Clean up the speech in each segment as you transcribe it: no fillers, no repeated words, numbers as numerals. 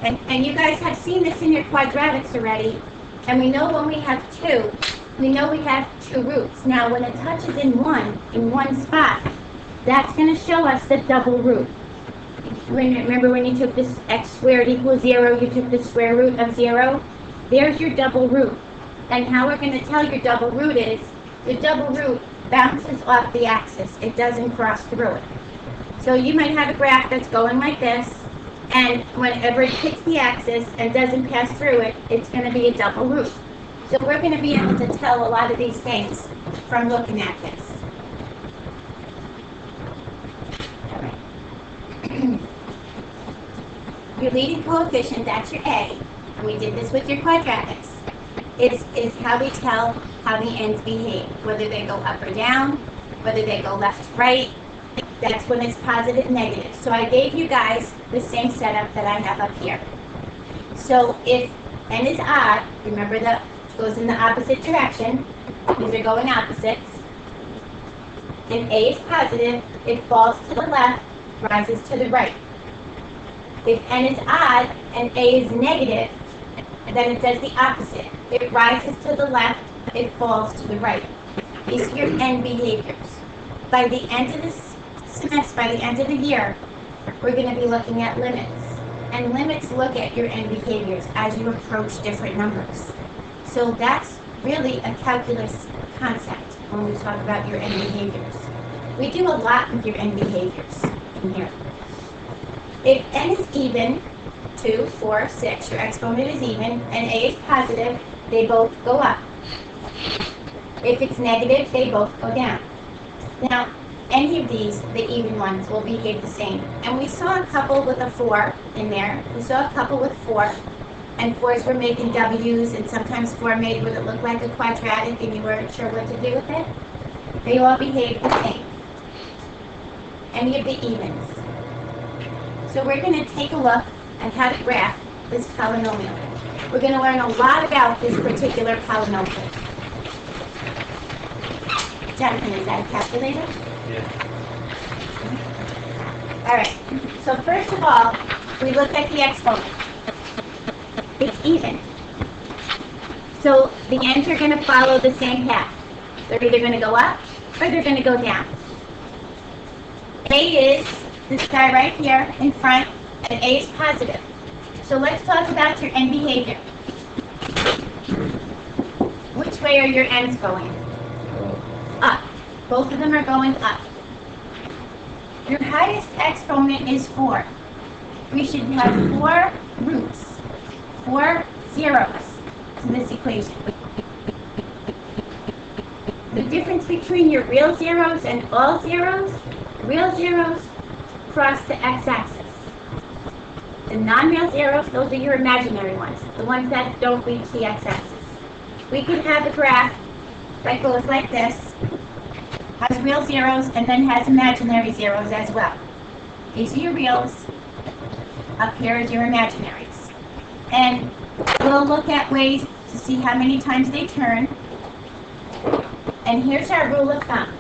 And you guys have seen this in your quadratics already, and we know when we have 2, we know we have 2 roots. Now, when it touches in one spot, that's going to show us the double root. Remember when you took this x squared equals 0, you took the square root of 0? There's your double root. And how we're going to tell your double root is, the double root bounces off the axis. It doesn't cross through it. So you might have a graph that's going like this, and whenever it hits the axis and doesn't pass through it, it's going to be a double root. So we're going to be able to tell a lot of these things from looking at this. All right. Your leading coefficient, that's your A, and we did this with your quadratics, is how we tell how the ends behave, whether they go up or down, whether they go left to right. That's when it's positive and negative. So I gave you guys the same setup that I have up here. So if n is odd, remember that goes in the opposite direction. These are going opposites. If A is positive, it falls to the left, rises to the right. If n is odd and A is negative, then it does the opposite. It rises to the left, it falls to the right. These are your n behaviors. By the end of this semester, by the end of the year, we're going to be looking at limits. And limits look at your n behaviors as you approach different numbers. So that's really a calculus concept when we talk about your n behaviors. We do a lot with your n behaviors in here. If n is even, 2, 4, 6, your exponent is even, and A is positive, they both go up. If it's negative, they both go down. Now, any of these, the even ones, will behave the same. And we saw a couple with a 4 in there. We saw a couple with 4. And 4s were making W's, and sometimes 4 made what it looked like a quadratic, and you weren't sure what to do with it. They all behave the same. Any of the evens. So we're going to take a look at how to graph this polynomial. We're going to learn a lot about this particular polynomial. Jonathan, is that a calculator? Yeah. All right. So first of all, we look at the exponent. It's even. So the ends are going to follow the same path. They're either going to go up or they're going to go down. A is this guy right here in front, and A is positive. So let's talk about your end behavior. Which way are your ends going? Up. Both of them are going up. Your highest exponent is 4. We should have 4 roots, 4 zeros to this equation. The difference between your real zeros and all zeros, real zeros cross the x-axis. The non-real zeros, those are your imaginary ones, the ones that don't reach the x-axis. We could have a graph that goes like this, has real zeros and then has imaginary zeros as well. These are your reals, up here is your imaginaries. And we'll look at ways to see how many times they turn. And here's our rule of thumb.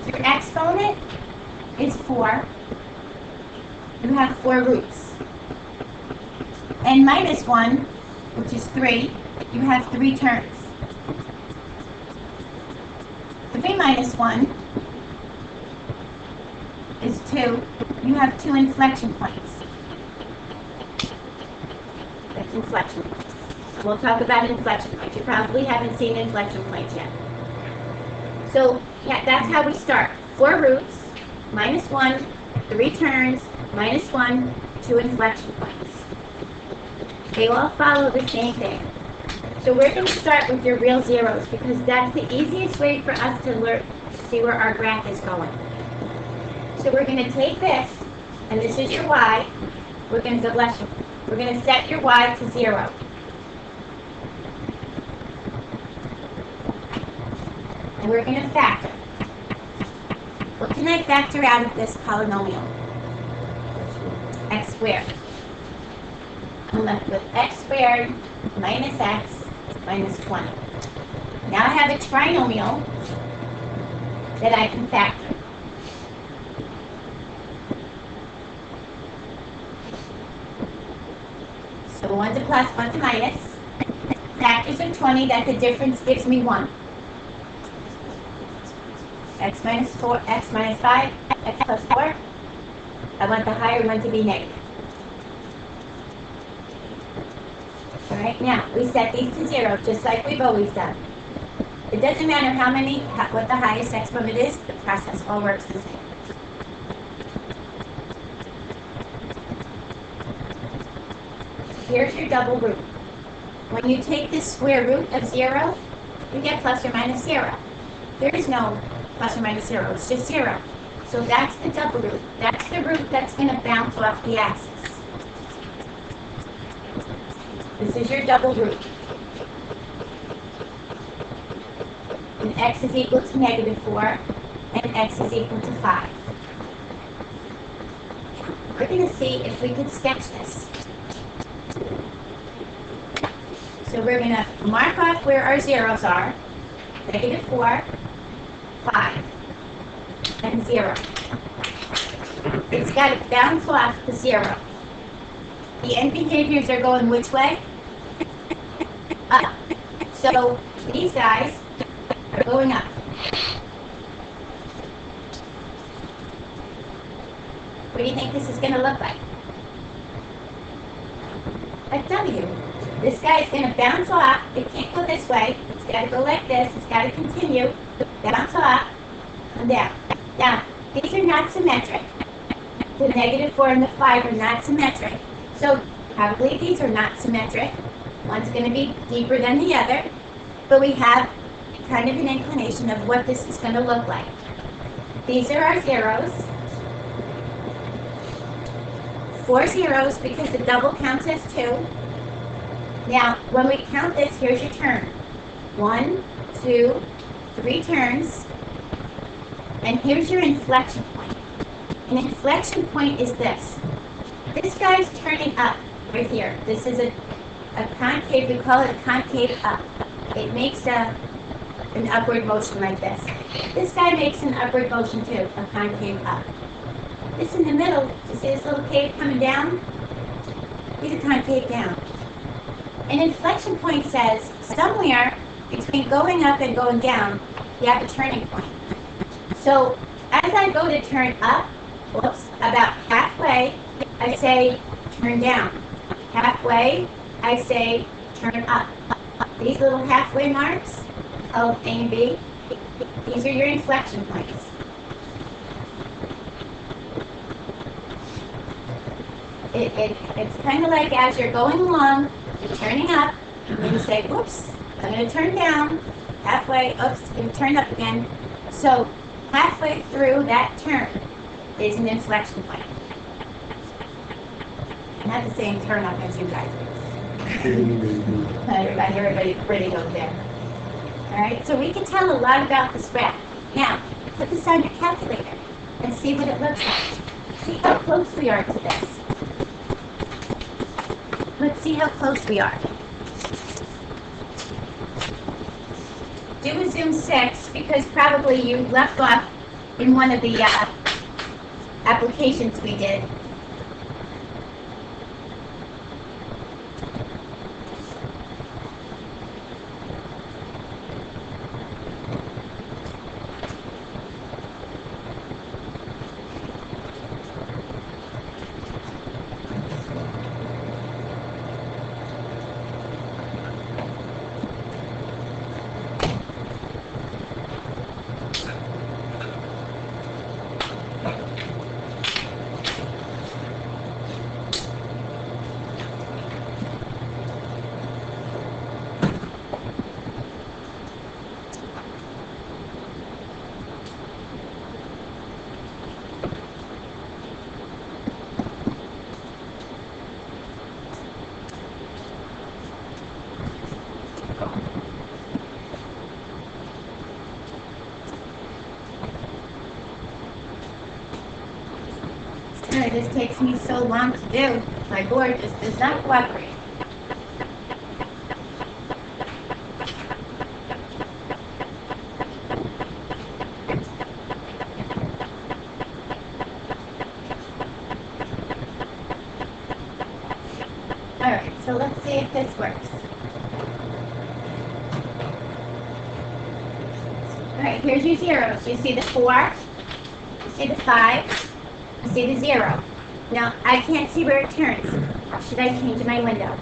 Your exponent is 4. You have 4 roots. And minus 1, which is 3, you have 3 terms. 3 minus 1 is 2. You have 2 inflection points. That's inflection points. We'll talk about inflection points. You probably haven't seen inflection points yet. So yeah, that's how we start. 4 roots, minus 1, 3 turns, minus 1, 2 inflection points. They all follow the same thing. So we're going to start with your real zeros because that's the easiest way for us to learn to see where our graph is going. So we're going to take this, and this is your y. We're going to We're going to set your y to 0. And we're going to factor. What can I factor out of this polynomial? X squared. I'm left with x squared minus x minus 20. Now I have a trinomial that I can factor. So one's a plus, one's a minus. Factors of 20, that the difference gives me 1. X minus 4, x minus 5, x plus 4. I want the higher one to be negative. Alright, now we set these to 0, just like we've always done. It doesn't matter what the highest exponent is, the process all works the same. Here's your double root. When you take the square root of 0, you get plus or minus 0. There is no plus or minus 0, it's just 0. So that's the double root. That's the root that's going to bounce off the axis. This is your double root. And x is equal to negative 4, and x is equal to 5. We're going to see if we can sketch this. So we're going to mark off where our zeros are. Negative 4, 5, and 0. It's got to bounce off the 0. The end behaviors are going which way? Up. So these guys are going up. What do you think this is going to look like? A W. This guy is going to bounce off. It can't go this way. It's got to go like this. It's got to continue. Bounce off and down. Now, these are not symmetric. The negative 4 and the 5 are not symmetric. So probably these are not symmetric. One's going to be deeper than the other. But we have kind of an inclination of what this is going to look like. These are our zeros. 4 zeros because the double counts as 2. Now, when we count this, here's your turn. 1, 2, 3 turns. And here's your inflection point. An inflection point is this. This guy's turning up right here. This is a concave, we call it a concave up. It makes an upward motion like this. This guy makes an upward motion too, a concave up. This in the middle, you see this little cave coming down? He's a concave down. An inflection point says somewhere between going up and going down, you have a turning point. So as I go to turn up, about halfway, I say turn down. Halfway, I say turn up. These little halfway marks, of A and B, these are your inflection points. It's kind of like as you're going along, you're turning up, and then you say, whoops, I'm going to turn down. Halfway, oops, going to turn up again. So halfway through that turn is an inflection point. Not the same turn up as you guys do. Everybody pretty over there. All right, so we can tell a lot about this graph. Now, put this on your calculator and see what it looks like. See how close we are to this. Let's see how close we are. Do a zoom 6 because probably you left off in one of the applications we did. This takes me so long to do. My board just does not cooperate. Alright, So let's see if this works. All right, here's your zeros. You see the 4, you see the 5, you see the 0. Now, I can't see where it turns. Should I change my window?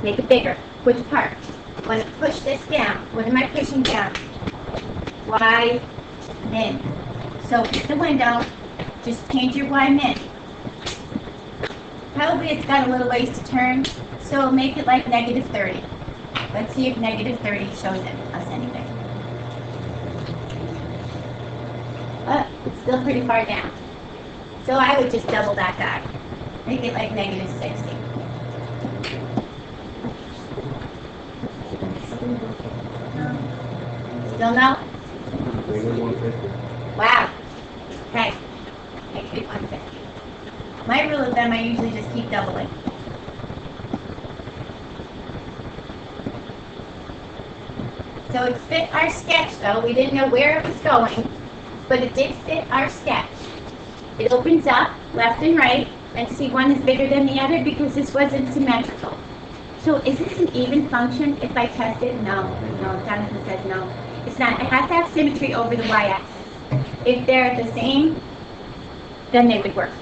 Make it bigger. Which part? I want to push this down. What am I pushing down? Y min. So the window, just change your Y min. Probably it's got a little ways to turn, so make it like negative 30. Let's see if negative 30 shows us anything. It's still pretty far down. So I would just double that back. Make it like negative 60. Still no? Wow. Okay. Make it 150. My rule of thumb, I usually just keep doubling. So it fit our sketch though. We didn't know where it was going, but it did fit our sketch. It opens up left and right, and see one is bigger than the other because this wasn't symmetrical. So is this an even function if I test it? No, Jonathan says no. It's not. It has to have symmetry over the y-axis. If they're the same, then they would work.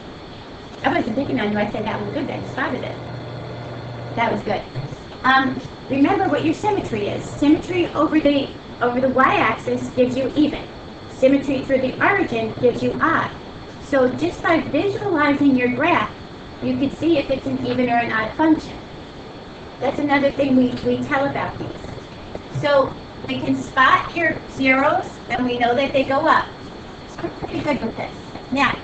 I wasn't picking on you. I said that was good. I spotted it. That was good. Remember what your symmetry is. Symmetry over the y-axis gives you even. Symmetry through the origin gives you odd. So just by visualizing your graph, you can see if it's an even or an odd function. That's another thing we tell about these. So we can spot your zeros, and we know that they go up. So we're pretty good with this. Now,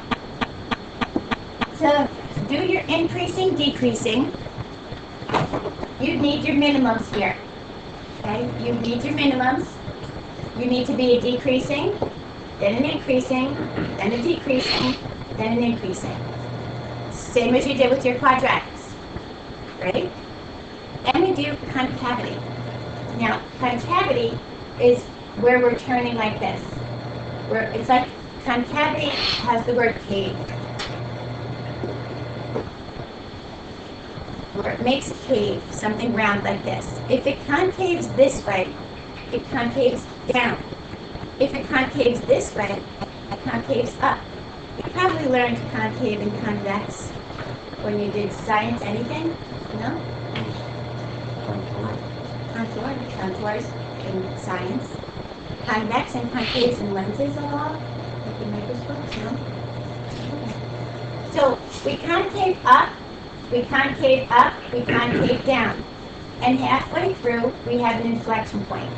to do your increasing, decreasing, you need your minimums here. Okay? You need your minimums. You need to be a decreasing, then an increasing, then a decreasing, then an increasing. Same as you did with your quadratics, right? Then we do concavity. Now, concavity is where we're turning like this. Where it's like concavity has the word cave. Where it makes a cave, something round like this. If it concaves this way, it concaves down. If it concaves this way, it concaves up. You probably learned concave and convex when you did science anything, no? Contours in science. Convex and concaves and lenses at all? Like in microscopes, no? Okay. So we concave up, we concave up, we concave down. And halfway through, we have an inflection point.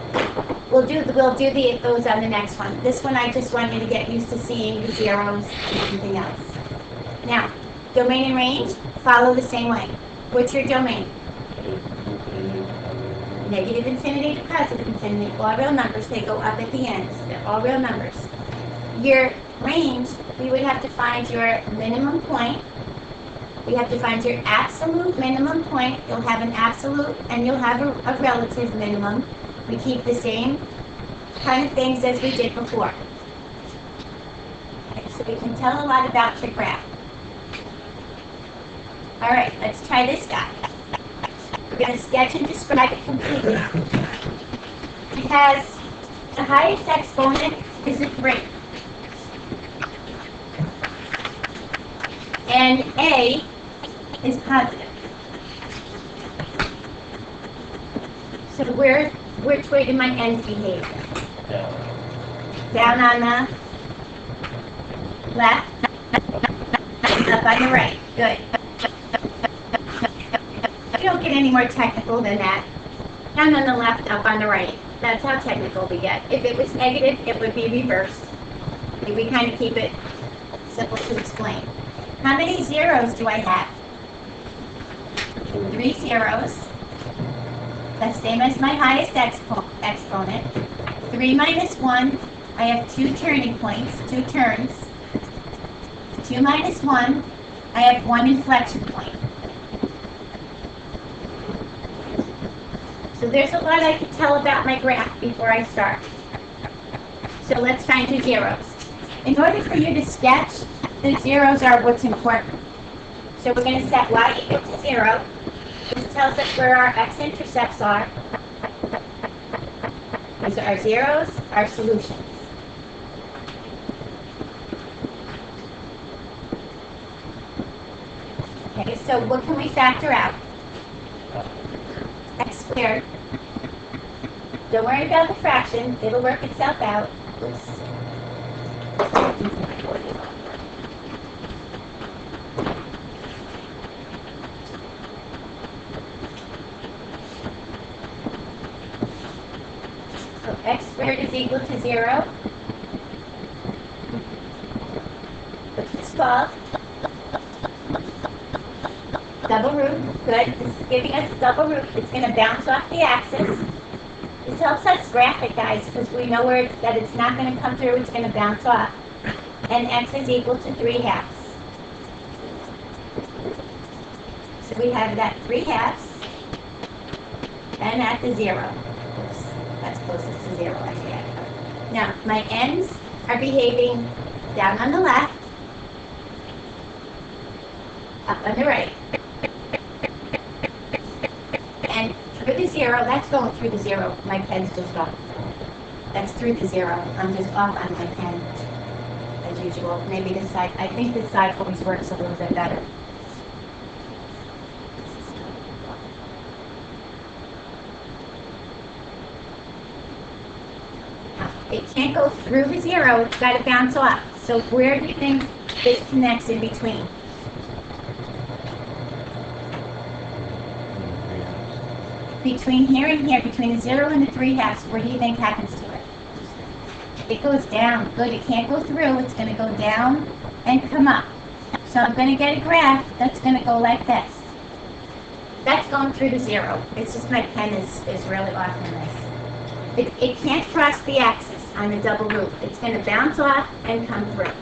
We'll do those on the next one. This one I just want you to get used to seeing the zeros and everything else. Now, domain and range follow the same way. What's your domain? Negative infinity to positive infinity. All real numbers, they go up at the end. They're all real numbers. Your range, we would have to find your minimum point. We have to find your absolute minimum point. You'll have an absolute and you'll have a relative minimum. We keep the same kind of things as we did before. Okay, so we can tell a lot about your graph. All right, let's try this guy. We're going to sketch and describe it completely. It has the highest exponent is a 3. And A is positive. So which way do my ends behave? Down on the left, up on the right. Good. You don't get any more technical than that. Down on the left, up on the right. That's how technical we get. If it was negative, it would be reversed. We kind of keep it simple to explain. How many zeros do I have? 3 zeros. That's same as my highest exponent. 3 minus 1, I have 2 turning points, 2 turns. 2 minus 1, I have 1 inflection point. So there's a lot I can tell about my graph before I start. So let's find your zeros. In order for you to sketch, the zeros are what's important. So we're going to set y equal to 0. This tells us where our x-intercepts are. These are our zeros, our solutions. Okay, so what can we factor out? X squared. Don't worry about the fraction, it'll work itself out. So x squared is equal to 0. Which is 12. Double root, good. This is giving us a double root. It's going to bounce off the axis. This helps us graph it, guys, because we know that it's not going to come through, it's going to bounce off. And x is equal to 3/2. So we have that 3/2 and at the 0. Oops, that's closest to 0, actually. Now, my ends are behaving down on the left, up on the right. And through the 0, that's going through the 0. My pen's just off. That's through the 0. I'm just off on my pen, as usual. Maybe this side, I think this side always works a little bit better. It can't go through the 0, it's got to bounce off. So where do you think this connects in between? Between here and here, between the 0 and the 3/2, where do you think happens to it? It goes down. Good, it can't go through, it's going to go down and come up. So I'm going to get a graph that's going to go like this. That's going through the 0. It's just my pen is really off on this. It can't cross the axis on the double root. It's going to bounce off and come through.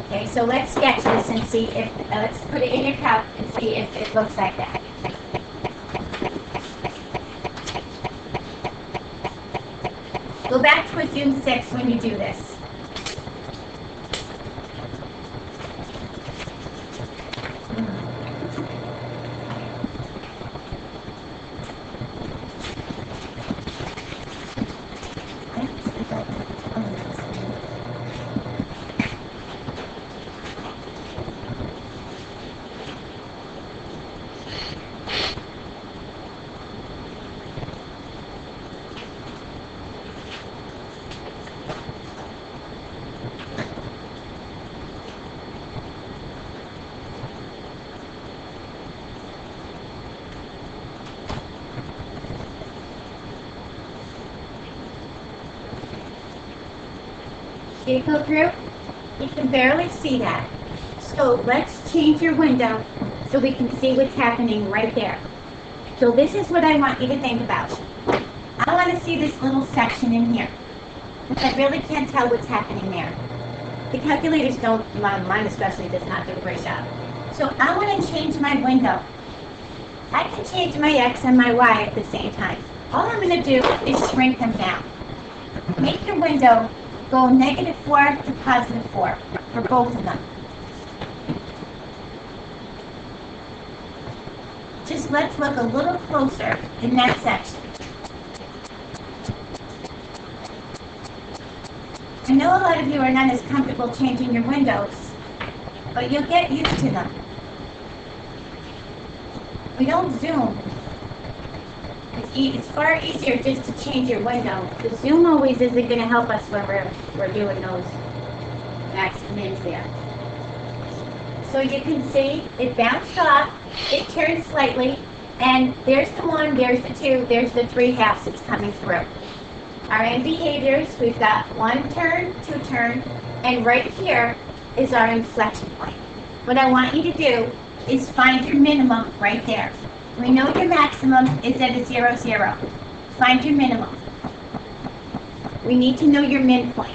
Okay, so let's sketch this and see if, let's put it in your calc and see if it looks like that. Go back to a Zoom 6 when you do this. See it go through? You can barely see that. So let's change your window so we can see what's happening right there. So this is what I want you to think about. I want to see this little section in here. I really can't tell what's happening there. The calculators don't, mine especially does not do a great job. So I want to change my window. I can change my x and my y at the same time. All I'm going to do is shrink them down. Make your window go -4 to +4 for both of them. Just let's look a little closer in that section. I know a lot of you are not as comfortable changing your windows, but you'll get used to them. We don't zoom. It's far easier just to change your window. The zoom always isn't going to help us when we're doing those max and mins there. So you can see it bounced off, it turned slightly, and there's the 1, there's the 2, there's the 3/2 that's coming through. Our end behaviors, we've got 1 turn, 2 turn, and right here is our inflection point. What I want you to do is find your minimum right there. We know your maximum is at a 0, 0. Find your minimum. We need to know your min point.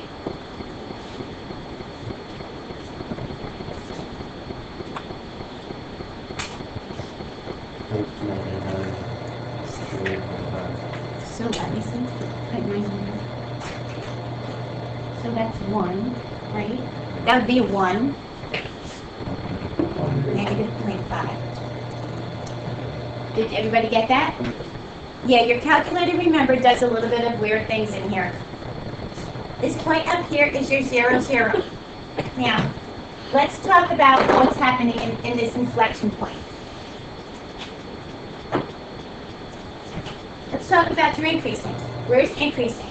So let me see. So that's 1, right? That would be 1. -3. Did everybody get that? Yeah, your calculator, remember, does a little bit of weird things in here. This point up here is your 0, 0. Now, let's talk about what's happening in this inflection point. Let's talk about your increasing. Where's increasing?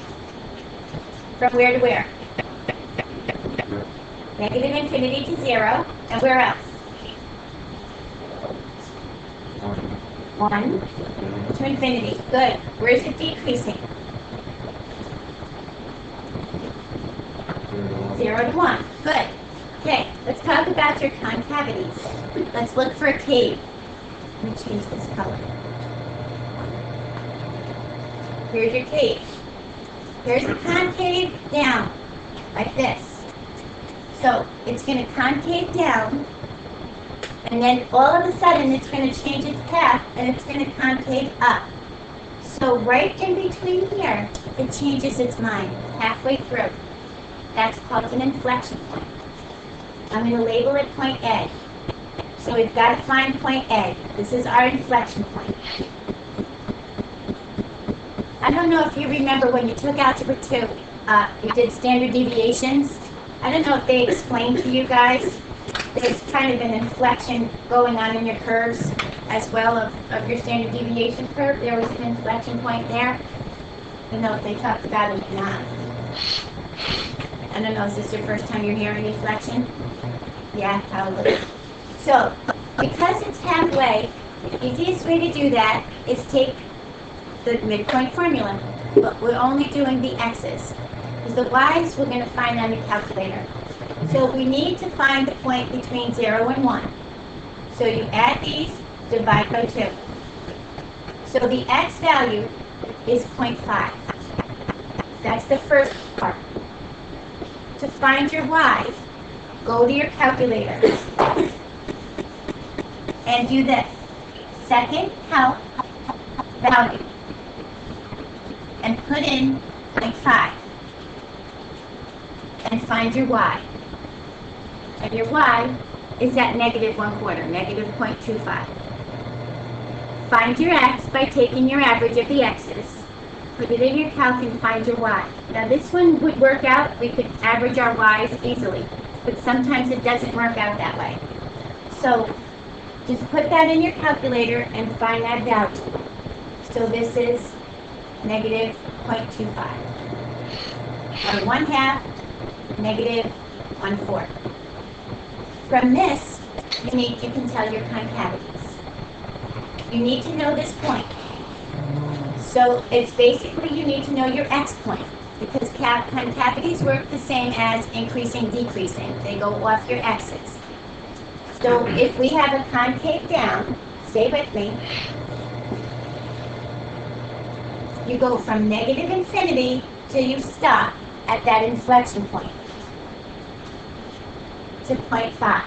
From where to where? Negative infinity to 0. And where else? 1 to infinity. Good. Where's it decreasing? 0 to 1. Good. Okay, let's talk about your concavities. Let's look for a cave. Let me change this color. Here's your cave. Here's the concave down, like this. So it's going to concave down, and then all of a sudden it's going to change its path, and it's going to concave up. So right in between here, it changes its mind, halfway through. That's called an inflection point. I'm going to label it point A. So we've got to find point A. This is our inflection point. I don't know if you remember when you took Algebra 2, you did standard deviations. I don't know if they explained to you guys. There's kind of an inflection going on in your curves as well of your standard deviation curve. There was an inflection point there. I don't know if they talked about it or not. I don't know, is this your first time you're hearing inflection? Yeah, probably. So, because it's halfway, the easiest way to do that is take the midpoint formula, but we're only doing the x's. Because the y's we're going to find on the calculator. So we need to find the point between 0 and 1. So you add these, divide by 2. So the x value is 0.5. That's the first part. To find your y, go to your calculator and do this. Second help value. And put in 0.5. And find your y. And your y is at negative 1/4, negative 0.25. Find your x by taking your average of the x's. Put it in your calc and find your y. Now this one would work out. We could average our y's easily. But sometimes it doesn't work out that way. So just put that in your calculator and find that value. So this is negative 0.25. Or 1/2, negative 1/4. From this, you can tell your concavities. You need to know this point. So it's basically you need to know your x point, because concavities work the same as increasing, decreasing. They go off your x's. So if we have a concave down, stay with me, you go from negative infinity till you stop at that inflection point to 0.5.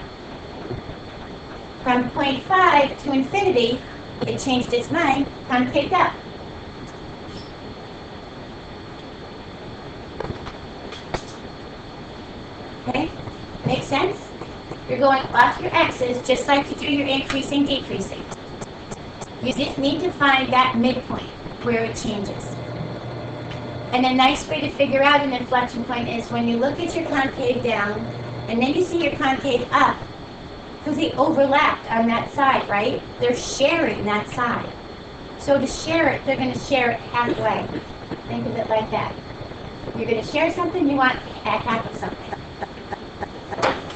From 0.5 to infinity, it changed its mind, concaved up. Okay? Make sense? You're going off your x's just like you do your increasing, decreasing. You just need to find that midpoint where it changes. And a nice way to figure out an inflection point is when you look at your concave down, and then you see your concave up, because they overlapped on that side, right? They're sharing that side. So to share it, they're going to share it halfway. Think of it like that. You're going to share something, you want half of something.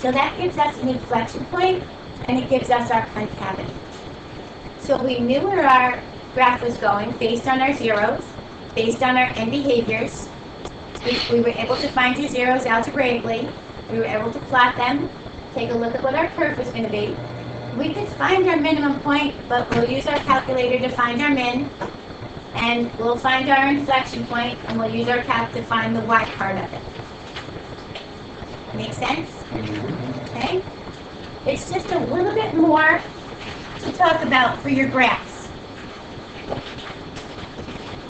So that gives us an inflection point, and it gives us our concavity. So we knew where our graph was going based on our zeros, based on our end behaviors. We were able to find your zeros algebraically. We were able to plot them, take a look at what our curve was going to be. We could find our minimum point, but we'll use our calculator to find our min, and we'll find our inflection point, and we'll use our calc to find the y part of it. Make sense? Okay? It's just a little bit more to talk about for your graphs.